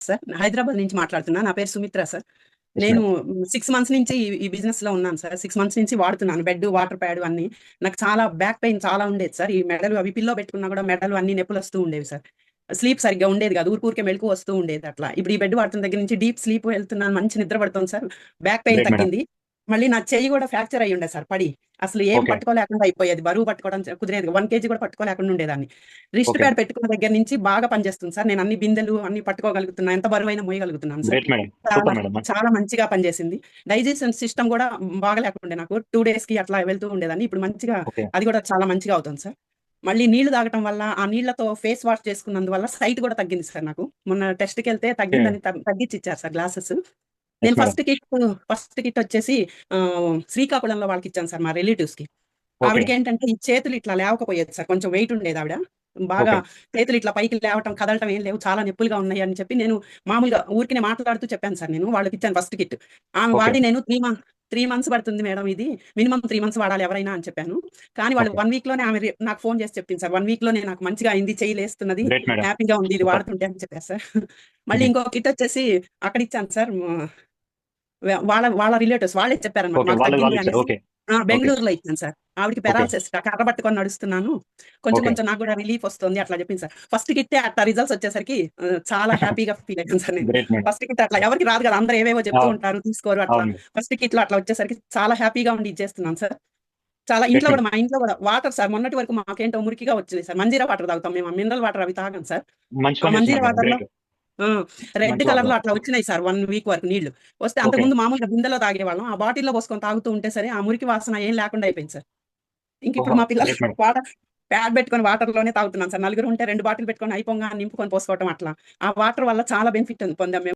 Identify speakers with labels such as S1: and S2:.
S1: Sir. Hyderabad నుంచి మాట్లాడుతున్నా. నా పేరు సుమిత్ర సార్.
S2: యెస్
S1: నేను
S2: మేడం.
S1: 6 మంత్స్ నుంచి ఈ బిజినెస్‌లో ఉన్నాను సార్. 6 మంత్స్ నుంచి వాడుతున్నాను. బెడ్, వాటర్ ప్యాడ్ అన్నీ. నాకు చాలా బ్యాక్ పెయిన్ చాలా ఉండేది సార్. ఈ మెడలు అవి పిల్లో పెట్టుకున్నా కూడా మెడలు అన్నీ నొప్పులొస్తూ ఉండేవి సార్. స్లీప్ సరిగ్గా ఉండేది కాదు. ఊరికే మెలుకువ వస్తూ ఉండేది అట్లా. ఇప్పుడు ఈ బెడ్ వాడుతున్న దగ్గర నుంచి డీప్ స్లీప్ వెళ్తున్నాను. మంచి నిద్ర పడుతుంది sir. Back pain
S2: great madam.
S1: తగ్గింది. మళ్ళీ నా చెయ్యి కూడా ఫ్రాక్చర్ అయ్యి ఉండే సార్ పడి. అసలు ఏం
S2: ఓకే.
S1: పట్టుకోలేకుండా అయిపోయేది. బరువు పట్టుకోవడం కుదిరేది. 1 కేజీ కూడా పట్టుకోలేకుండా ఉండేదాన్ని. Wrist
S2: okay.
S1: ప్యాడ్ పెట్టుకున్న దగ్గర నుంచి బాగా పనిచేస్తుంది సార్. నేను అన్ని బిందెలు అన్ని పట్టుకోగలుగుతున్నా. ఎంత బరువైనా మోయగలుగుతున్నాను సార్.
S2: Great madam.
S1: చాలా,
S2: సూపర్ మేడం.
S1: చాలా మంచిగా పనిచేసింది. డైజెషన్ సిస్టమ్ గూడా బాగాలేకుండే నాకు. 2 డేస్‌కి అట్లా వెళ్తూ ఉండేదాన్ని. ఇప్పుడు మంచిగా
S2: ఓకే.
S1: అది గూడా చాలా మంచిగా అవుతుంది సార్. మళ్ళీ నీళ్లు తాగటం వల్ల, ఆ నీళ్లతో ఫేస్ వాష్ చేసుకున్నందువల్ల సైట్ గూడా తగ్గింది సార్ నాకు. మొన్న టెస్ట్‌కెళ్తే
S2: ఓకే.
S1: తగ్గిందని తగ్గిచ్చిచ్చారు సార్ గ్లాసెస్. నేను
S2: యెస్ మేడం.
S1: ఫస్ట్ కిట్ వచ్చేసి శ్రీకాకుళంలో వాళ్ళకిచ్చాను సార్ మా రిలేటివ్స్‌కి.
S2: ఓకే.
S1: ఆవిడకేంటంటే ఈ చేతులు ఇట్లా లేవకపోయేది సార్. కొంచెం వెయిట్ ఉండేదావిడ. బాగా
S2: ఓకే.
S1: చేతులు ఇట్లా పైకి లేవటం, కదలటం ఏం లేవు. చాలా నొప్పులుగా ఉన్నాయి అని చెప్పి నేను మామూలుగా ఊరికనే మాట్లాడుతూ చెప్పాను సార్ నేను. వాళ్ళకిచ్చాను ఫస్ట్ కిట్. ఆమె
S2: ఓకే.
S1: వాడి నేను 3 మంత్స్ పడుతుంది మేడం ఇది. మినిమమ్ 3 మంత్స్ వాడాలి ఎవరైనా అని చెప్పాను. కానీ వాళ్ళు
S2: ఓకే.
S1: 1 వీక్‌లోనే ఆమె నాకు ఫోన్ చేసి చెప్పింది సార్. 1 వీక్‌లోనే నాకు మంచిగా అయింది. చెయ్యి లేస్తున్నది.
S2: Great madam.
S1: హ్యాపీగా ఉంది ఇది
S2: సూపర్.
S1: వాడుతుంటే అని చెప్పారు సార్. మళ్ళీ
S2: హుహు.
S1: ఇంకో కిట్ వచ్చేసి అక్కడిచ్చాను సార్. వాళ్ళ వాళ్ళ రిలేటివ్స్ వాళ్ళే చెప్పారన్నమాట.
S2: ఓకే.
S1: నాకు
S2: వాళ్ళది
S1: తగ్గింది
S2: వాళ్ళిచ్చారు.
S1: అనేసి.
S2: ఓకే. ఓకే.
S1: బెంగుళూరులో ఇచ్చాను సార్. ఆవిడకి
S2: ఓకే.
S1: పెరాలిసిస్ కర్ర పట్టుకొని నడుస్తున్నాను. కొంచెం
S2: ఓకే.
S1: కొంచెం నాకు గూడా రిలీఫ్ వస్తుంది అట్లా చెప్పింది సార్. ఫస్ట్ కిట్టే అట్లా రిజల్ట్స్ వచ్చేసరికి చాలా హ్యాపీగా ఫీల్ అయ్యాను సార్ నేను.
S2: Great madam.
S1: ఫస్ట్ కిట్ అట్లా ఎవరికీ రాదు కదా! అందరూ ఏవేవో చెప్తూ
S2: అవును.
S1: ఉంటారు. తీసుకోరు అట్లా.
S2: అవును.
S1: ఫస్ట్ కిట్‌లో అట్లా వచ్చేసరికి చాలా హ్యాపీగా ఉండి ఇచ్చేస్తున్నాను సార్. చాలా
S2: గ్రేట్ మేడం.
S1: మా ఇంట్లో గూడా వాటర్ సార్ మొన్నటి వరకు మాకేంటో మురికిగా వచ్చేది సార్. మంజీరా వాటర్ తాగుతాం మేము. మినరల్ వాటర్ అవి తాగం సార్.
S2: మంచి
S1: ఆ
S2: పని
S1: మంజీరా
S2: చేస్తున్నారు మేడం.
S1: వాటర్‌లో
S2: గ్రేట్.
S1: ఆ! రెడ్
S2: మంచి
S1: కలర్‌లో
S2: వాడతారు.
S1: అట్లా వచ్చినాయి సార్ 1 వీక్ వరకు నీళ్లు. వస్తే
S2: ఓకే.
S1: అంతకుముందు మామూలుగా బిందెలో తాగేవాళ్ళం. ఆ బాటిల్‌లో పోసుకొని తాగుతూ ఉంటే సరే ఆ మురికి వాసన ఏం లేకుండా అయిపోయింది సార్. ఇంకిప్పుడు
S2: ఓహో!
S1: మా పిల్లలు
S2: గ్రేట్ మేడం.
S1: వాటర్ ప్యాడ్ పెట్టుకొని వాటర్‌లోనే తాగుతున్నాం సార్. నలుగురు ఉంటే 2 బాటిల్ పెట్టుకొని అయిపోంగానే నింపుకొని పోసుకోవటం అట్లా. ఆ వాటర్ వల్ల చాలా బెనిఫిట్ పొందాం మేము.